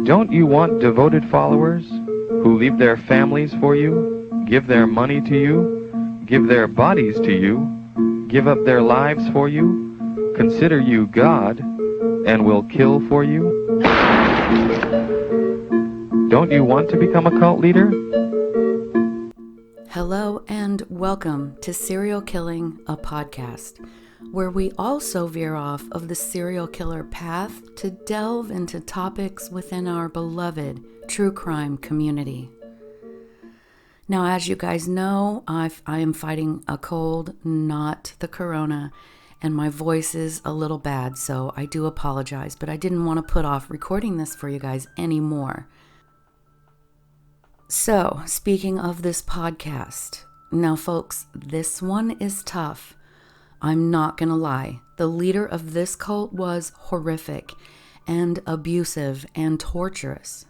Don't you want devoted followers who leave their families for you, give their money to you, give their bodies to you, give up their lives for you, consider you God, and will kill for you? Don't you want to become a cult leader? Hello and welcome to Serial Killing, a podcast, where we also veer off of the serial killer path to delve into topics within our beloved true crime community. Now, as you guys know, I am fighting a cold, not the corona, and my voice is a little bad, so I do apologize, but I didn't want to put off recording this for you guys anymore. So, speaking of this podcast, now folks, this one is tough. I'm not gonna lie. The leader of this cult was horrific and abusive and torturous.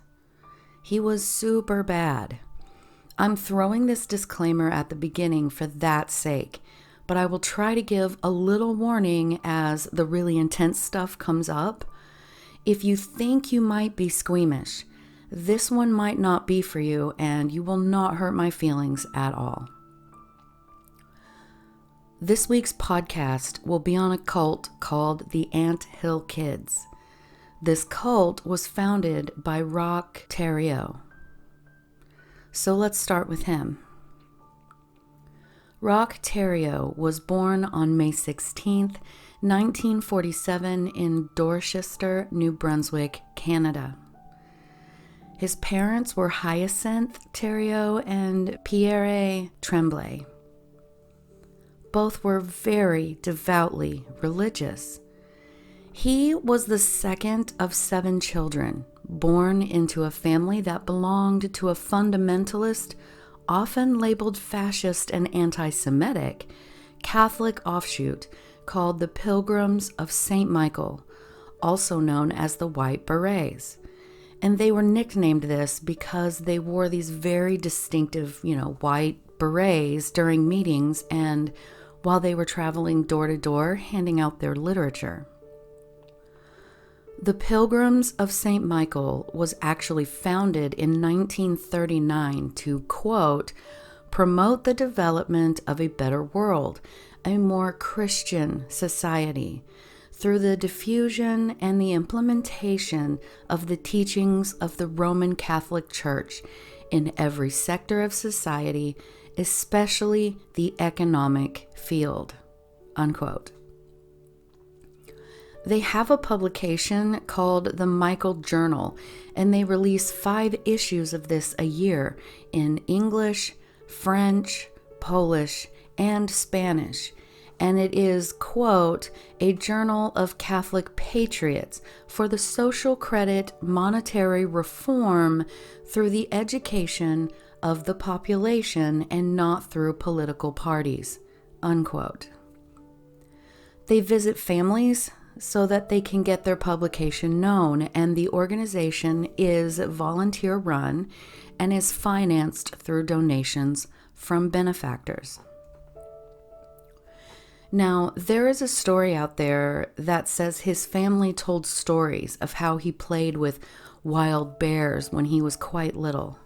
He was super bad. I'm throwing this disclaimer at the beginning for that sake, but I will try to give a little warning as the really intense stuff comes up. If you think you might be squeamish, this one might not be for you, and you will not hurt my feelings at all. This week's podcast will be on a cult called the Ant Hill Kids. This cult was founded by Roch Theriault. So let's start with him. Roch Theriault was born on May 16th, 1947 in Dorchester, New Brunswick, Canada. His parents were Hyacinthe Theriault and Pierre Tremblay. Both were very devoutly religious. He was the second of 7 children, born into a family that belonged to a fundamentalist, often labeled fascist and anti-Semitic, Catholic offshoot called the Pilgrims of St Michael, also known as the White Berets. And they were nicknamed this because they wore these very distinctive, white berets during meetings and while they were traveling door to door handing out their literature. The Pilgrims of St Michael was actually founded in 1939 to, quote, promote the development of a better world, a more Christian society, through the diffusion and the implementation of the teachings of the Roman Catholic Church in every sector of society, especially the economic field, unquote. They have a publication called the Michael Journal, and they release 5 issues of this a year in English, French, Polish, and Spanish. And it is, quote, a journal of Catholic patriots for the social credit monetary reform through the education of the population and not through political parties, unquote. They visit families so that they can get their publication known, and the organization is volunteer run and is financed through donations from benefactors. Now, there is a story out there that says his family told stories of how he played with wild bears when he was quite little.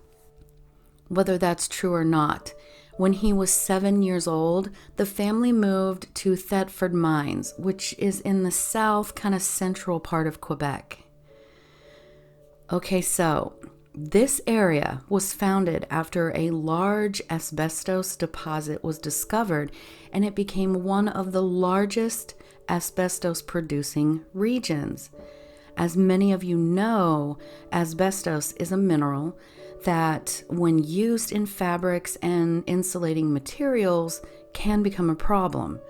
Whether that's true or not, when he was 7 years old, the family moved to Thetford Mines, which is in the south, kind of central part of Quebec. Okay, so this area was founded after a large asbestos deposit was discovered, and it became one of the largest asbestos-producing regions. As many of you know, asbestos is a mineral that, when used in fabrics and insulating materials, can become a problem.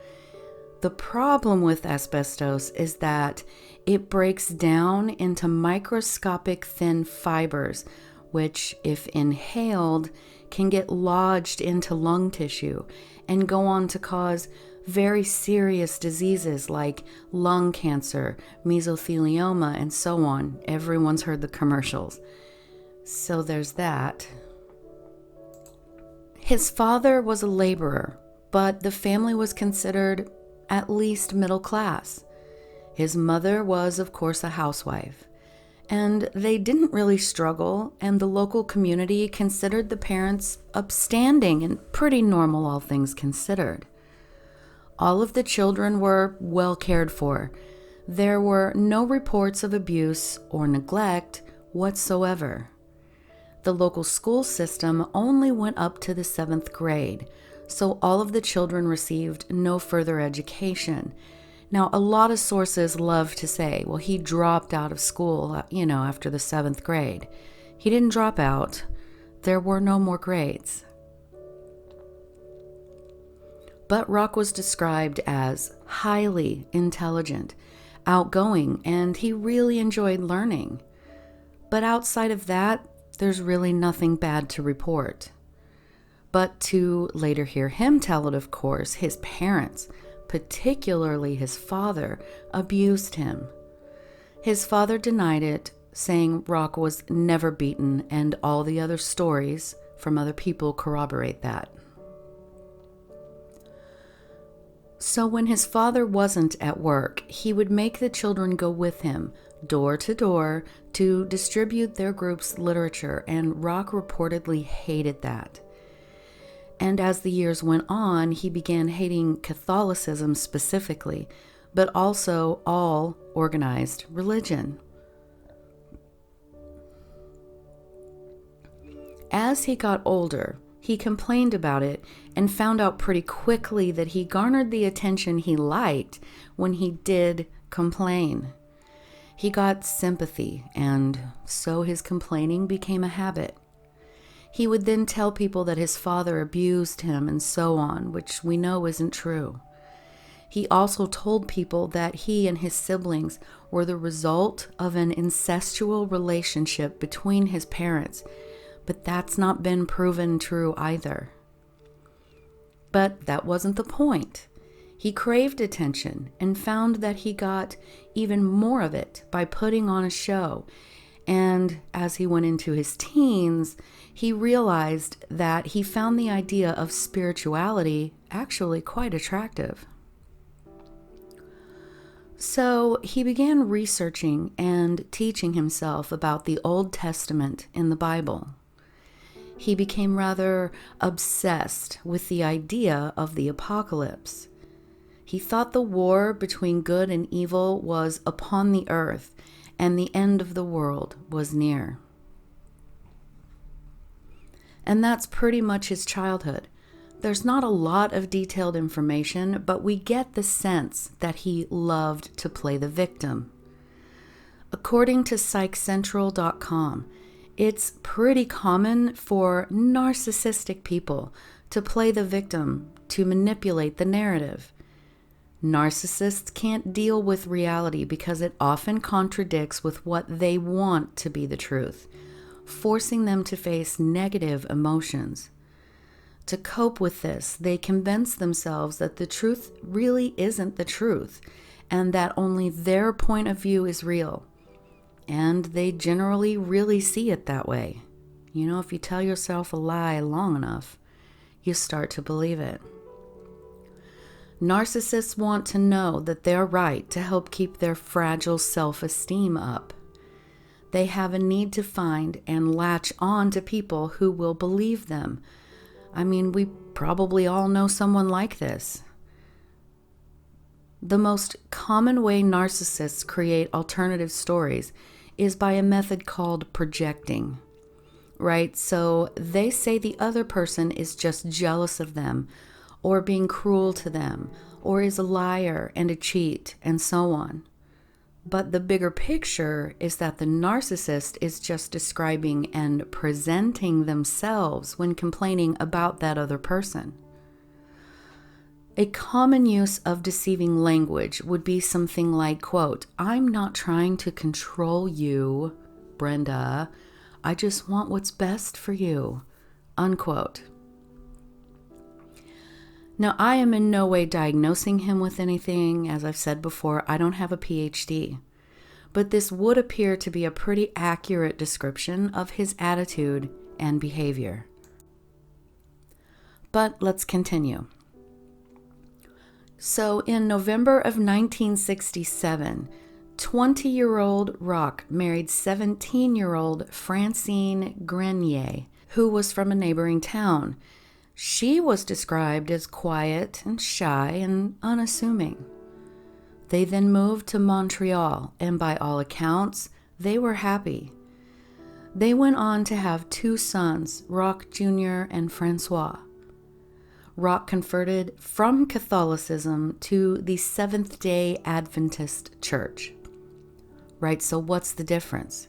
The problem with asbestos is that it breaks down into microscopic thin fibers, which, if inhaled, can get lodged into lung tissue and go on to cause very serious diseases like lung cancer, mesothelioma, and so on. Everyone's heard the commercials. So there's that. His father was a laborer, but the family was considered at least middle class. His mother was, of course, a housewife, And they didn't really struggle, and the local community considered the parents upstanding and pretty normal, all things considered. All of the children were well cared for. There were no reports of abuse or neglect whatsoever. The local school system only went up to the 7th grade, so all of the children received no further education. Now, a lot of sources love to say, well, he dropped out of school, after the 7th grade. He didn't drop out. There were no more grades. But Roch was described as highly intelligent, outgoing, and he really enjoyed learning. But outside of that, there's really nothing bad to report. But to later hear him tell it, of course, his parents, particularly his father, abused him. His father denied it, saying Roch was never beaten, and all the other stories from other people corroborate that. So when his father wasn't at work, he would make the children go with him, door to door, to distribute their group's literature, and Roch reportedly hated that. And as the years went on, he began hating Catholicism specifically, but also all organized religion. As he got older, he complained about it and found out pretty quickly that he garnered the attention he liked when he did complain. He got sympathy, and so his complaining became a habit. He would then tell people that his father abused him and so on, which we know isn't true. He also told people that he and his siblings were the result of an incestual relationship between his parents, but that's not been proven true either. But that wasn't the point. He craved attention and found that he got even more of it by putting on a show. And as he went into his teens, he realized that he found the idea of spirituality actually quite attractive. So he began researching and teaching himself about the Old Testament in the Bible. He became rather obsessed with the idea of the apocalypse. He thought the war between good and evil was upon the earth, and the end of the world was near. And that's pretty much his childhood. There's not a lot of detailed information, but we get the sense that he loved to play the victim. According to PsychCentral.com, it's pretty common for narcissistic people to play the victim, to manipulate the narrative. Narcissists can't deal with reality because it often contradicts with what they want to be the truth, forcing them to face negative emotions. To cope with this, they convince themselves that the truth really isn't the truth, and that only their point of view is real. And they generally really see it that way. If you tell yourself a lie long enough, you start to believe it. Narcissists want to know that they're right to help keep their fragile self-esteem up. They have a need to find and latch on to people who will believe them. We probably all know someone like this. The most common way narcissists create alternative stories is by a method called projecting, right? So they say the other person is just jealous of them, or being cruel to them, or is a liar and a cheat, and so on. But the bigger picture is that the narcissist is just describing and presenting themselves when complaining about that other person. A common use of deceiving language would be something like, quote, "I'm not trying to control you, Brenda. I just want what's best for you," unquote. Now, I am in no way diagnosing him with anything. As I've said before, I don't have a PhD. But this would appear to be a pretty accurate description of his attitude and behavior. But let's continue. So in November of 1967, 20-year-old Roch married 17-year-old Francine Grenier, who was from a neighboring town. She was described as quiet and shy and unassuming. They then moved to Montreal, and by all accounts, they were happy. They went on to have 2 sons, Roch Jr. and Francois. Roch converted from Catholicism to the Seventh-day Adventist Church. Right, so what's the difference?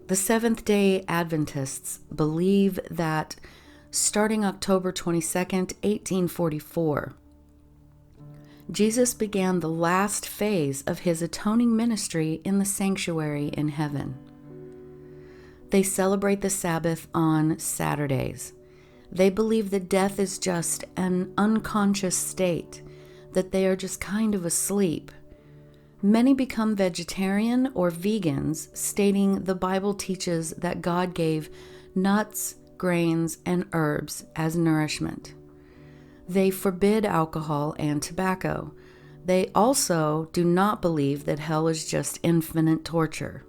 The Seventh-day Adventists believe that starting October 22nd, 1844, Jesus began the last phase of his atoning ministry in the sanctuary in heaven. They celebrate the Sabbath on Saturdays. They believe that death is just an unconscious state, that they are just kind of asleep. Many become vegetarian or vegans, stating the Bible teaches that God gave nuts, grains, and herbs as nourishment. They forbid alcohol and tobacco. They also do not believe that hell is just infinite torture.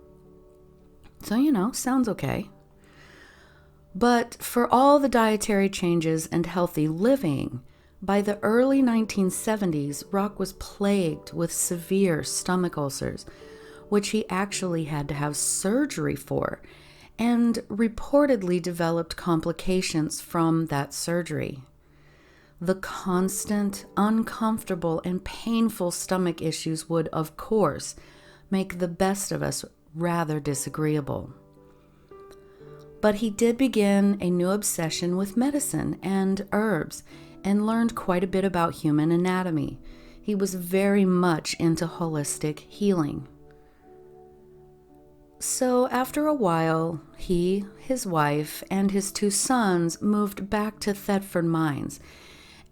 So, sounds okay. But for all the dietary changes and healthy living, by the early 1970s, Roch was plagued with severe stomach ulcers, which he actually had to have surgery for, and reportedly developed complications from that surgery. The constant, uncomfortable, and painful stomach issues would, of course, make the best of us rather disagreeable. But he did begin a new obsession with medicine and herbs and learned quite a bit about human anatomy. He was very much into holistic healing. So after a while, he, his wife, and his 2 sons moved back to Thetford Mines,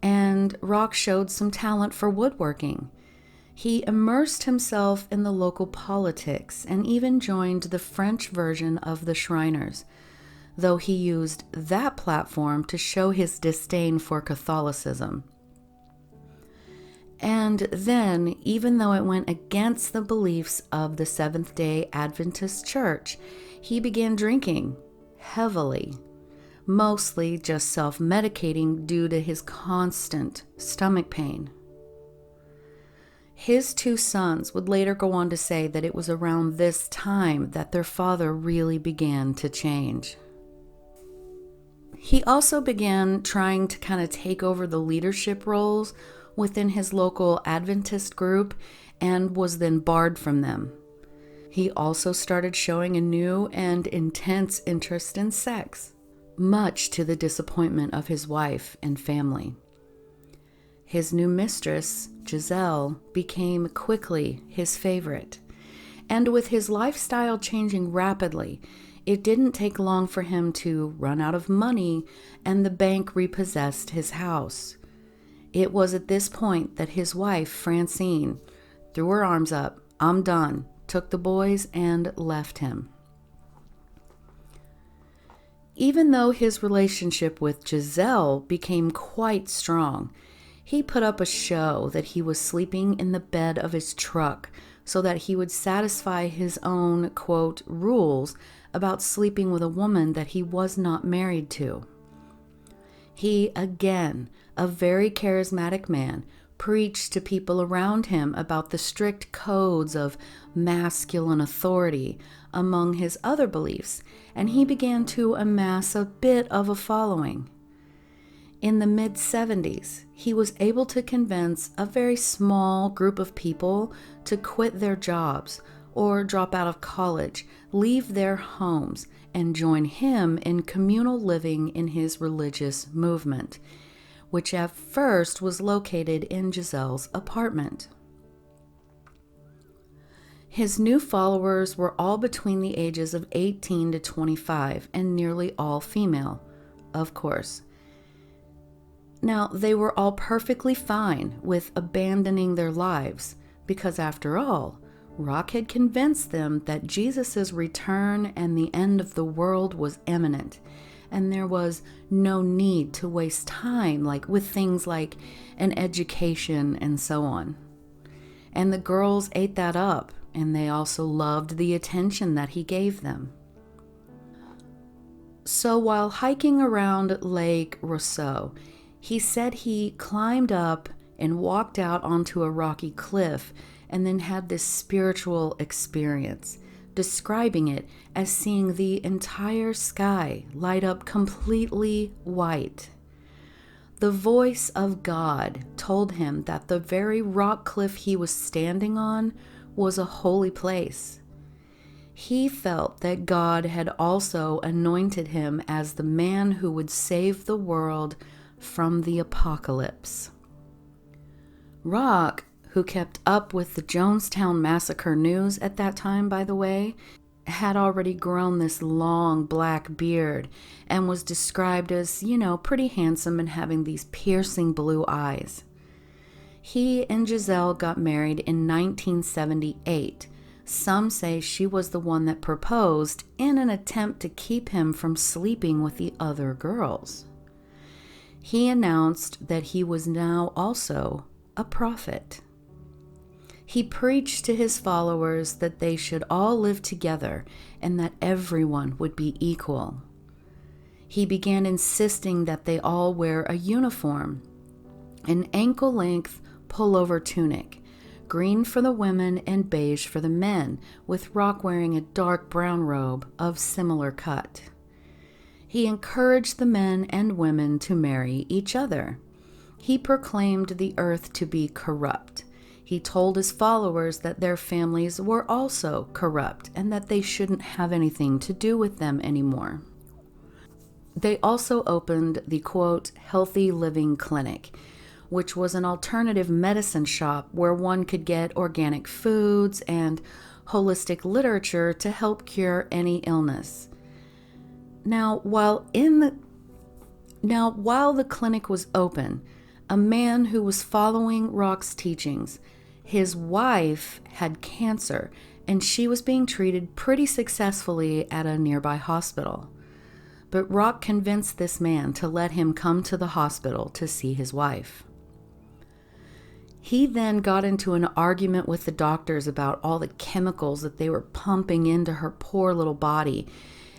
and Roch showed some talent for woodworking. He immersed himself in the local politics and even joined the French version of the Shriners, though he used that platform to show his disdain for Catholicism. And then, even though it went against the beliefs of the Seventh-day Adventist Church, he began drinking heavily, mostly just self-medicating due to his constant stomach pain. His 2 sons would later go on to say that it was around this time that their father really began to change. He also began trying to kind of take over the leadership roles within his local Adventist group and was then barred from them. He also started showing a new and intense interest in sex, much to the disappointment of his wife and family. His new mistress, Giselle, became quickly his favorite, and with his lifestyle changing rapidly, it didn't take long for him to run out of money, and the bank repossessed his house. It was at this point that his wife, Francine, threw her arms up, "I'm done," took the boys, and left him. Even though his relationship with Giselle became quite strong, he put up a show that he was sleeping in the bed of his truck so that he would satisfy his own, quote, rules about sleeping with a woman that he was not married to. He, again, a very charismatic man, preached to people around him about the strict codes of masculine authority among his other beliefs, and he began to amass a bit of a following. In the mid-70s, he was able to convince a very small group of people to quit their jobs or drop out of college, leave their homes, and join him in communal living in his religious movement, which at first was located in Giselle's apartment. His new followers were all between the ages of 18 to 25 and nearly all female, of course. Now, they were all perfectly fine with abandoning their lives because, after all, Roch had convinced them that Jesus' return and the end of the world was imminent, and there was no need to waste time with things like an education and so on. And the girls ate that up, and they also loved the attention that he gave them. So while hiking around Lake Rousseau, he said he climbed up and walked out onto a rocky cliff and then had this spiritual experience, describing it as seeing the entire sky light up completely white. The voice of God told him that the very rock cliff he was standing on was a holy place. He felt that God had also anointed him as the man who would save the world from the apocalypse. Roch, who kept up with the Jonestown Massacre news at that time, by the way, had already grown this long black beard and was described as, pretty handsome and having these piercing blue eyes. He and Giselle got married in 1978. Some say she was the one that proposed in an attempt to keep him from sleeping with the other girls. He announced that he was now also a prophet. He preached to his followers that they should all live together and that everyone would be equal. He began insisting that they all wear a uniform, an ankle-length pullover tunic, green for the women and beige for the men, with Roch wearing a dark brown robe of similar cut. He encouraged the men and women to marry each other. He proclaimed the earth to be corrupt. He told his followers that their families were also corrupt and that they shouldn't have anything to do with them anymore. They also opened the, quote, Healthy Living Clinic, which was an alternative medicine shop where one could get organic foods and holistic literature to help cure any illness. Now, while the clinic was open, a man who was following Roch's teachings, his wife had cancer, and she was being treated pretty successfully at a nearby hospital. But Roch convinced this man to let him come to the hospital to see his wife. He then got into an argument with the doctors about all the chemicals that they were pumping into her poor little body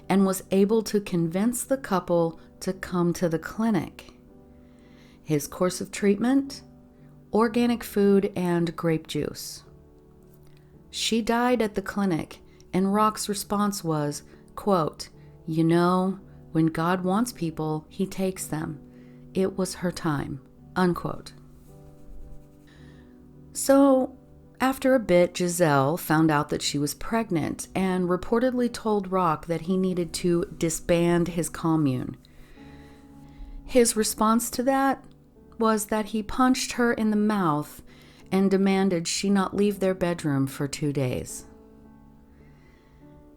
and was able to convince the couple to come to the clinic. His course of treatment? Organic food and grape juice. She died at the clinic, and Roch's response was, quote, when God wants people, he takes them. It was her time, unquote. So, after a bit, Giselle found out that she was pregnant and reportedly told Roch that he needed to disband his commune. His response to that was that he punched her in the mouth and demanded she not leave their bedroom for 2 days.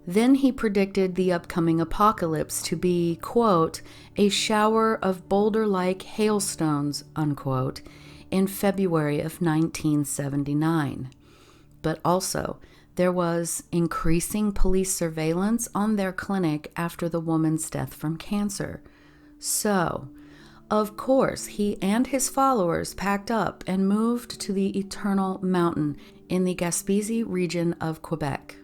Then he predicted the upcoming apocalypse to be, quote, a shower of boulder-like hailstones, unquote, in February of 1979. But also, there was increasing police surveillance on their clinic after the woman's death from cancer. So, of course, he and his followers packed up and moved to the Eternal Mountain in the Gaspésie region of Quebec.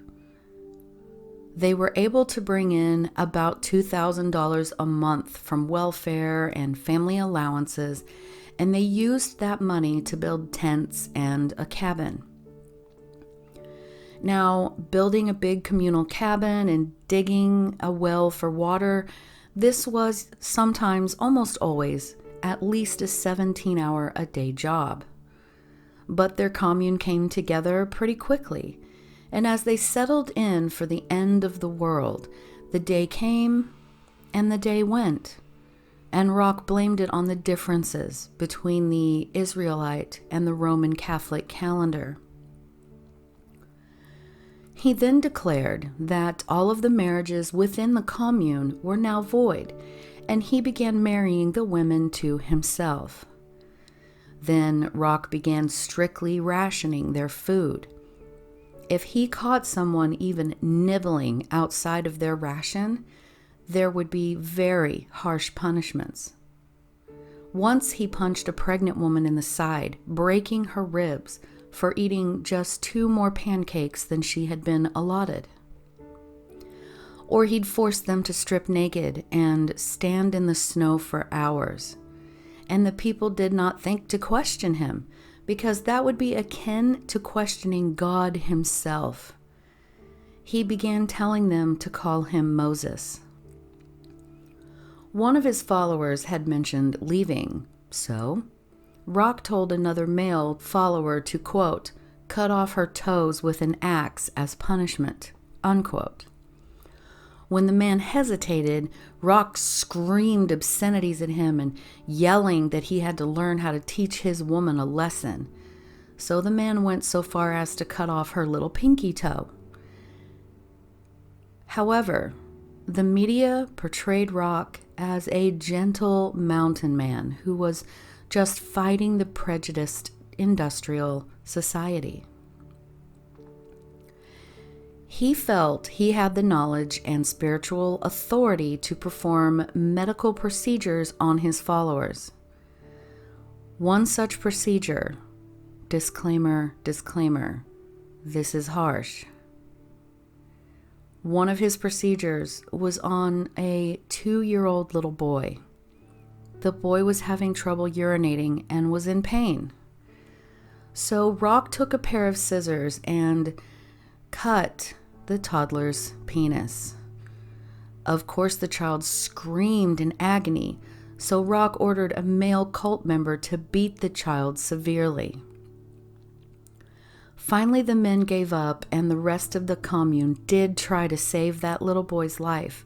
They were able to bring in about $2,000 a month from welfare and family allowances, and they used that money to build tents and a cabin. Now, building a big communal cabin and digging a well for water, this was sometimes, almost always, at least a 17-hour-a-day job. But their commune came together pretty quickly, and as they settled in for the end of the world, the day came and the day went. And Roch blamed it on the differences between the Israelite and the Roman Catholic calendar. He then declared that all of the marriages within the commune were now void, and he began marrying the women to himself. Then Roch began strictly rationing their food. If he caught someone even nibbling outside of their ration, there would be very harsh punishments. Once he punched a pregnant woman in the side, breaking her ribs, for eating just 2 more pancakes than she had been allotted. Or he'd force them to strip naked and stand in the snow for hours. And the people did not think to question him, because that would be akin to questioning God himself. He began telling them to call him Moses. One of his followers had mentioned leaving, so Roch told another male follower to, quote, cut off her toes with an axe as punishment, unquote. When the man hesitated, Roch screamed obscenities at him and yelling that he had to learn how to teach his woman a lesson. So the man went so far as to cut off her little pinky toe. However, the media portrayed Roch as a gentle mountain man who was just fighting the prejudiced industrial society. He felt he had the knowledge and spiritual authority to perform medical procedures on his followers. One such procedure, disclaimer, this is harsh. One of his procedures was on a 2-year-old little boy. The boy was having trouble urinating and was in pain. So Roch took a pair of scissors and cut the toddler's penis. Of course, the child screamed in agony, so Roch ordered a male cult member to beat the child severely. Finally, the men gave up, and the rest of the commune did try to save that little boy's life,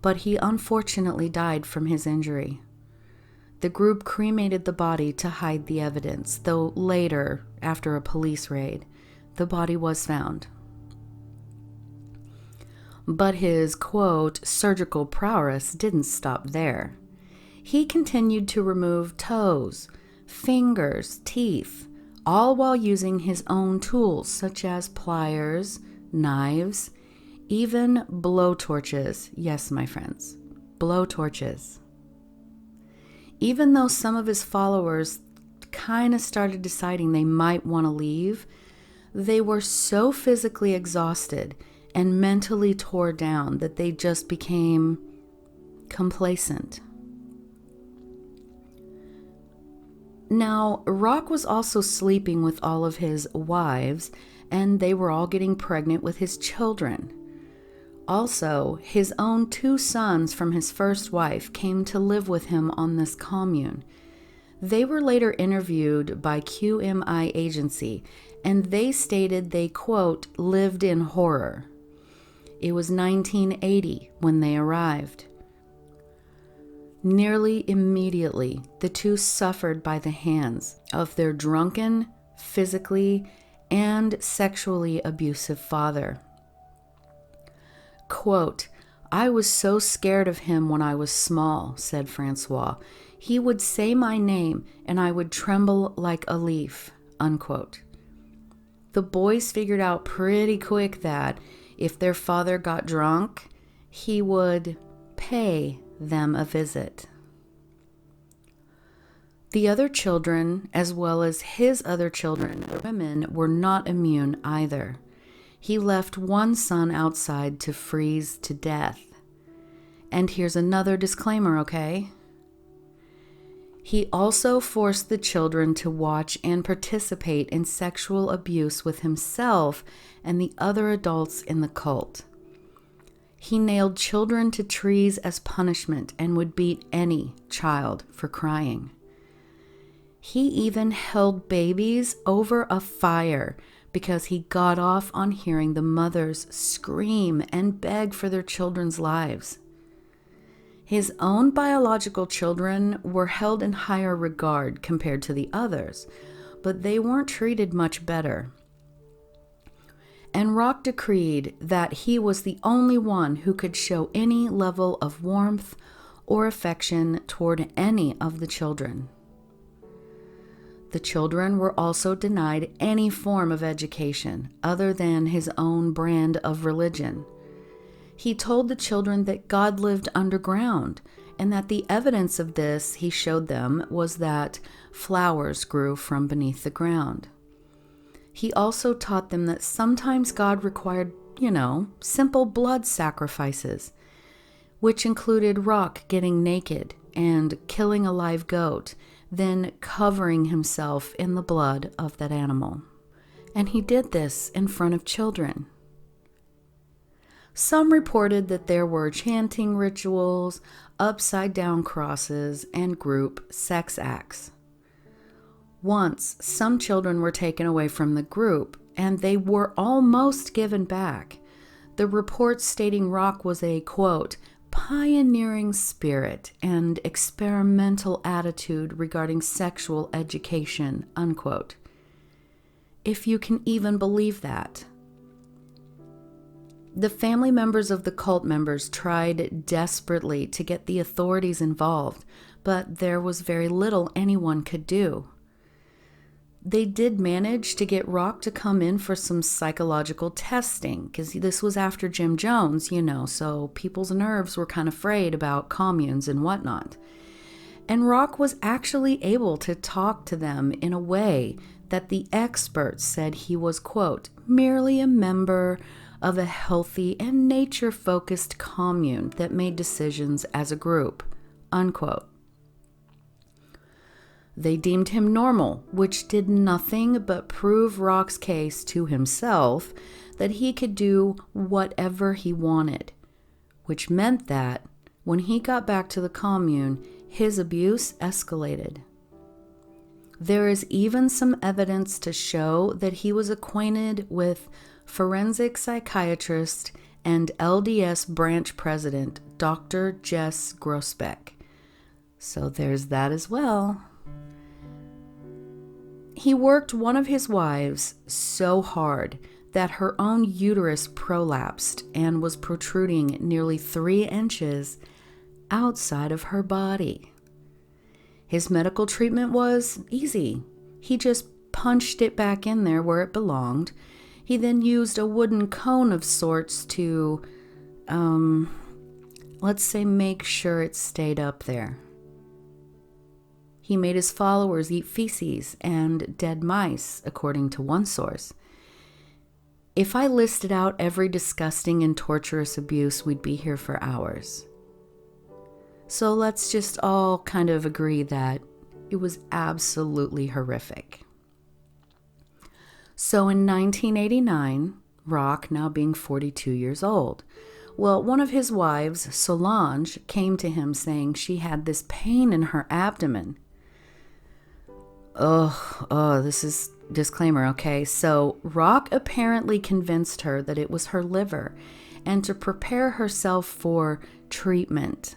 but he unfortunately died from his injury. The group cremated the body to hide the evidence, though later, after a police raid, the body was found. But his, quote, surgical prowess didn't stop there. He continued to remove toes, fingers, teeth, all while using his own tools such as pliers, knives, even blowtorches. Yes, my friends, blowtorches. Even though some of his followers kind of started deciding they might want to leave, they were so physically exhausted and mentally tore down that they just became complacent. Now, Roch was also sleeping with all of his wives, and they were all getting pregnant with his children. Also, his own 2 sons from his first wife came to live with him on this commune. They were later interviewed by QMI agency, and they stated they, quote, lived in horror. It was 1980 when they arrived. Nearly immediately, the 2 suffered by the hands of their drunken, physically, and sexually abusive father. Quote, I was so scared of him when I was small, said Francois. He would say my name and I would tremble like a leaf, unquote. The boys figured out pretty quick that if their father got drunk, he would pay them a visit. The other children, as well as his other children, the women, were not immune either. He left one son outside to freeze to death. And here's another disclaimer, okay? He also forced the children to watch and participate in sexual abuse with himself and the other adults in the cult. He nailed children to trees as punishment and would beat any child for crying. He even held babies over a fire because he got off on hearing the mothers scream and beg for their children's lives. His own biological children were held in higher regard compared to the others, but they weren't treated much better. And Roch decreed that he was the only one who could show any level of warmth or affection toward any of the children. The children were also denied any form of education other than his own brand of religion. He told the children that God lived underground, and that the evidence of this he showed them was that flowers grew from beneath the ground. He also taught them that sometimes God required, simple blood sacrifices, which included Roch getting naked and killing a live goat, then covering himself in the blood of that animal. And he did this in front of children. Some reported that there were chanting rituals, upside-down crosses, and group sex acts. Once, some children were taken away from the group, and they were almost given back. The reports stating Roch was a, quote, pioneering spirit and experimental attitude regarding sexual education, unquote. If you can even believe that. The family members of the cult members tried desperately to get the authorities involved, but there was very little anyone could do. They did manage to get Roch to come in for some psychological testing, because this was after Jim Jones, so people's nerves were kind of frayed about communes and whatnot. And Roch was actually able to talk to them in a way that the experts said he was, quote, merely a member of a healthy and nature-focused commune that made decisions as a group, unquote. They deemed him normal, which did nothing but prove Roch's case to himself that he could do whatever he wanted, which meant that when he got back to the commune, his abuse escalated. There is even some evidence to show that he was acquainted with forensic psychiatrist and LDS branch president, Dr. Jess Grosbeck. So there's that as well. He worked one of his wives so hard that her own uterus prolapsed and was protruding nearly 3 inches outside of her body. His medical treatment was easy. He just punched it back in there where it belonged. He then used a wooden cone of sorts to, make sure it stayed up there. He made his followers eat feces and dead mice, according to one source. If I listed out every disgusting and torturous abuse, we'd be here for hours. So let's just all kind of agree that it was absolutely horrific. So in 1989, Roch, now being 42 years old, one of his wives, Solange, came to him saying she had this pain in her abdomen. This is disclaimer, okay? So Roch apparently convinced her that it was her liver and to prepare herself for treatment.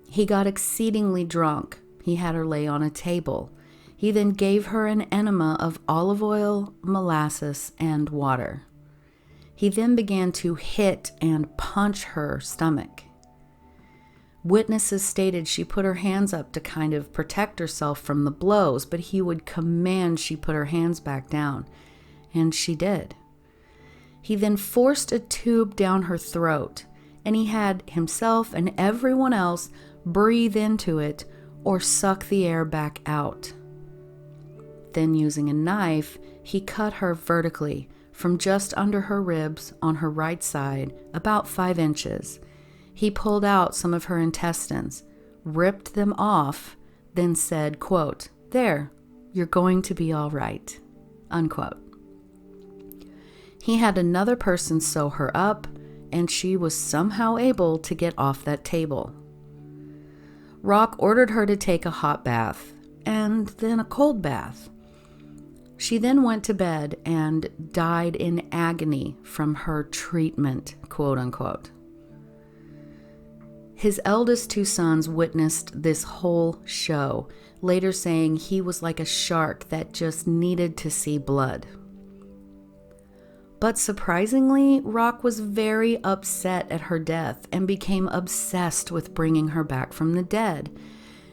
He got exceedingly drunk. He had her lay on a table. He then gave her an enema of olive oil, molasses, and water. He then began to hit and punch her stomach. Witnesses stated she put her hands up to kind of protect herself from the blows, but he would command she put her hands back down, and she did. He then forced a tube down her throat, and he had himself and everyone else breathe into it or suck the air back out. Then, using a knife, he cut her vertically from just under her ribs on her right side, about 5 inches. He pulled out some of her intestines, ripped them off, then said, quote, "There, you're going to be all right," unquote. He had another person sew her up, and she was somehow able to get off that table. Roch ordered her to take a hot bath, and then a cold bath. She then went to bed and died in agony from her treatment, quote unquote. His eldest 2 sons witnessed this whole show, later saying he was like a shark that just needed to see blood. But surprisingly, Roch was very upset at her death and became obsessed with bringing her back from the dead,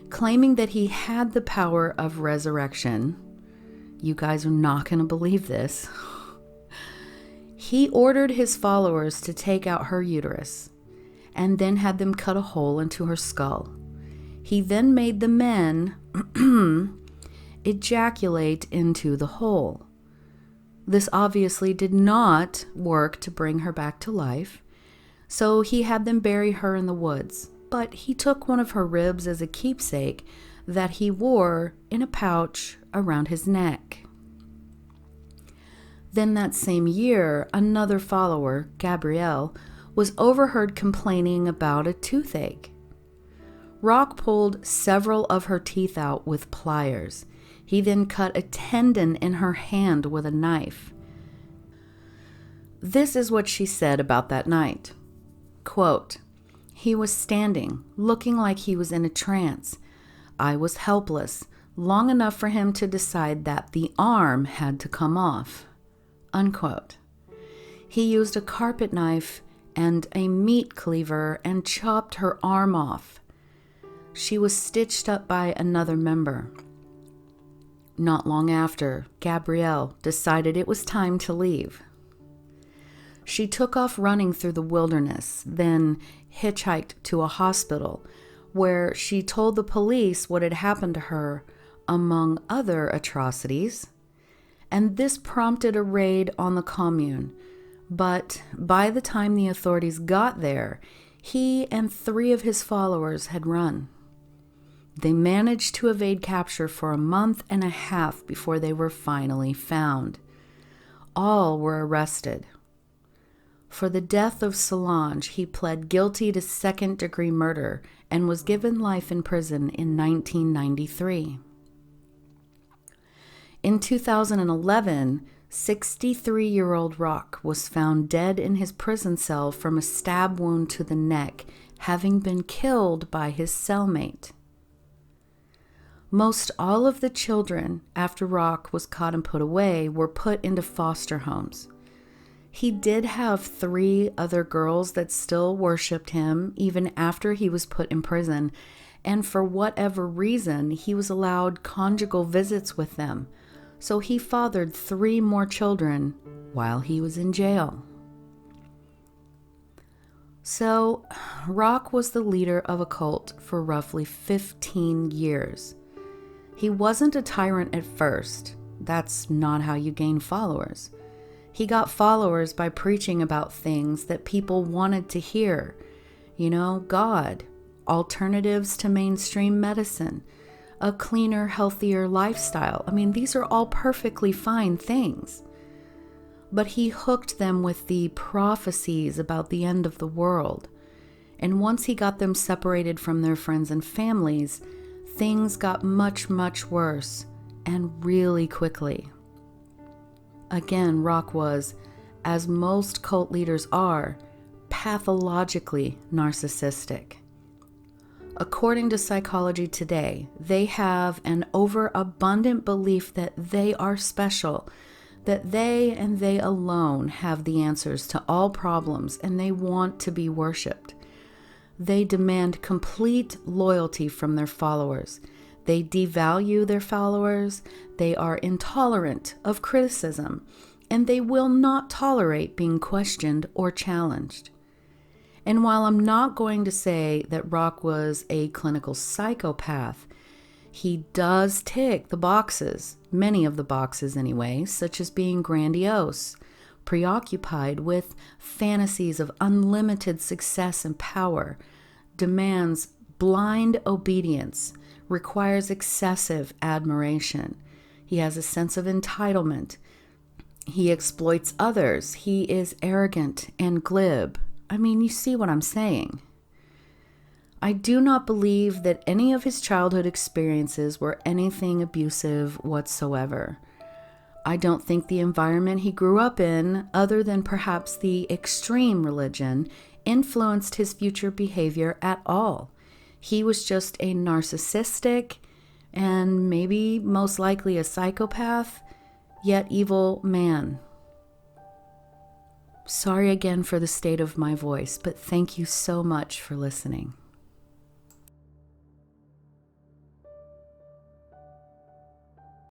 claiming that he had the power of resurrection. You guys are not going to believe this. He ordered his followers to take out her uterus and then had them cut a hole into her skull. He then made the men ejaculate into the hole, This obviously did not work to bring her back to life, so he had them bury her in the woods, but he took one of her ribs as a keepsake that he wore in a pouch around his neck. Then that same year, another follower, Gabrielle, was overheard complaining about a toothache. Roch pulled several of her teeth out with pliers. He then cut a tendon in her hand with a knife. This is what she said about that night. Quote, "He was standing, looking like he was in a trance. I was helpless, long enough for him to decide that the arm had to come off." Unquote. He used a carpet knife and a meat cleaver and chopped her arm off. She was stitched up by another member. Not long after, Gabrielle decided it was time to leave. She took off running through the wilderness, then hitchhiked to a hospital, where she told the police what had happened to her, among other atrocities. And this prompted a raid on the commune. But by the time the authorities got there, he and 3 of his followers had run. They managed to evade capture for a month and a half before they were finally found. All were arrested. For the death of Solange, he pled guilty to second-degree murder and was given life in prison in 1993. In 2011, 63-year-old Roch was found dead in his prison cell from a stab wound to the neck, having been killed by his cellmate. Most all of the children, after Roch was caught and put away, were put into foster homes. He did have 3 other girls that still worshipped him even after he was put in prison, and for whatever reason, he was allowed conjugal visits with them. So he fathered 3 more children while he was in jail. So, Roch was the leader of a cult for roughly 15 years. He wasn't a tyrant at first. That's not how you gain followers. He got followers by preaching about things that people wanted to hear. God, alternatives to mainstream medicine, a cleaner, healthier lifestyle. These are all perfectly fine things. But he hooked them with the prophecies about the end of the world. And once he got them separated from their friends and families, things got much, much worse, and really quickly. Again, Roch was, as most cult leaders are, pathologically narcissistic. According to Psychology Today, they have an overabundant belief that they are special, that they and they alone have the answers to all problems, and they want to be worshipped. They demand complete loyalty from their followers. They devalue their followers. They are intolerant of criticism, and they will not tolerate being questioned or challenged. And while I'm not going to say that Roch was a clinical psychopath, he does tick the boxes, many of the boxes anyway, such as being grandiose, preoccupied with fantasies of unlimited success and power, demands blind obedience, requires excessive admiration. He has a sense of entitlement. He exploits others. He is arrogant and glib. You see what I'm saying. I do not believe that any of his childhood experiences were anything abusive whatsoever. I don't think the environment he grew up in, other than perhaps the extreme religion, influenced his future behavior at all. He was just a narcissistic and maybe most likely a psychopath, yet evil man. Sorry again for the state of my voice, but thank you so much for listening.